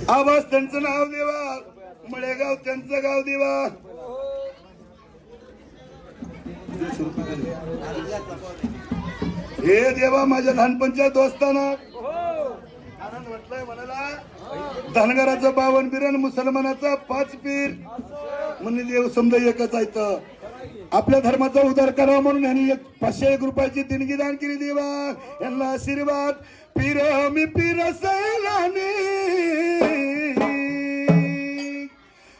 आवाज त्यांचं नाव देवा, मळेगाव त्यांचं गाव देवा. हे देवा माझ्या लहानपणच्या दोस्तांना आनंद म्हटलंय म्हणाला. धनगराचं 52 बिरण, मुसलमानाचा 5 पीर म्हणजे देव समजा एकच आहे. आपल्या धर्माचा उद्धार करावा म्हणून यांनी 501 रुपयाची देणगी दान केली देवा. यांना आशीर्वाद. पीर मी पीर सैलानी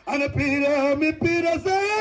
आणि पीर मी पीर सैलानी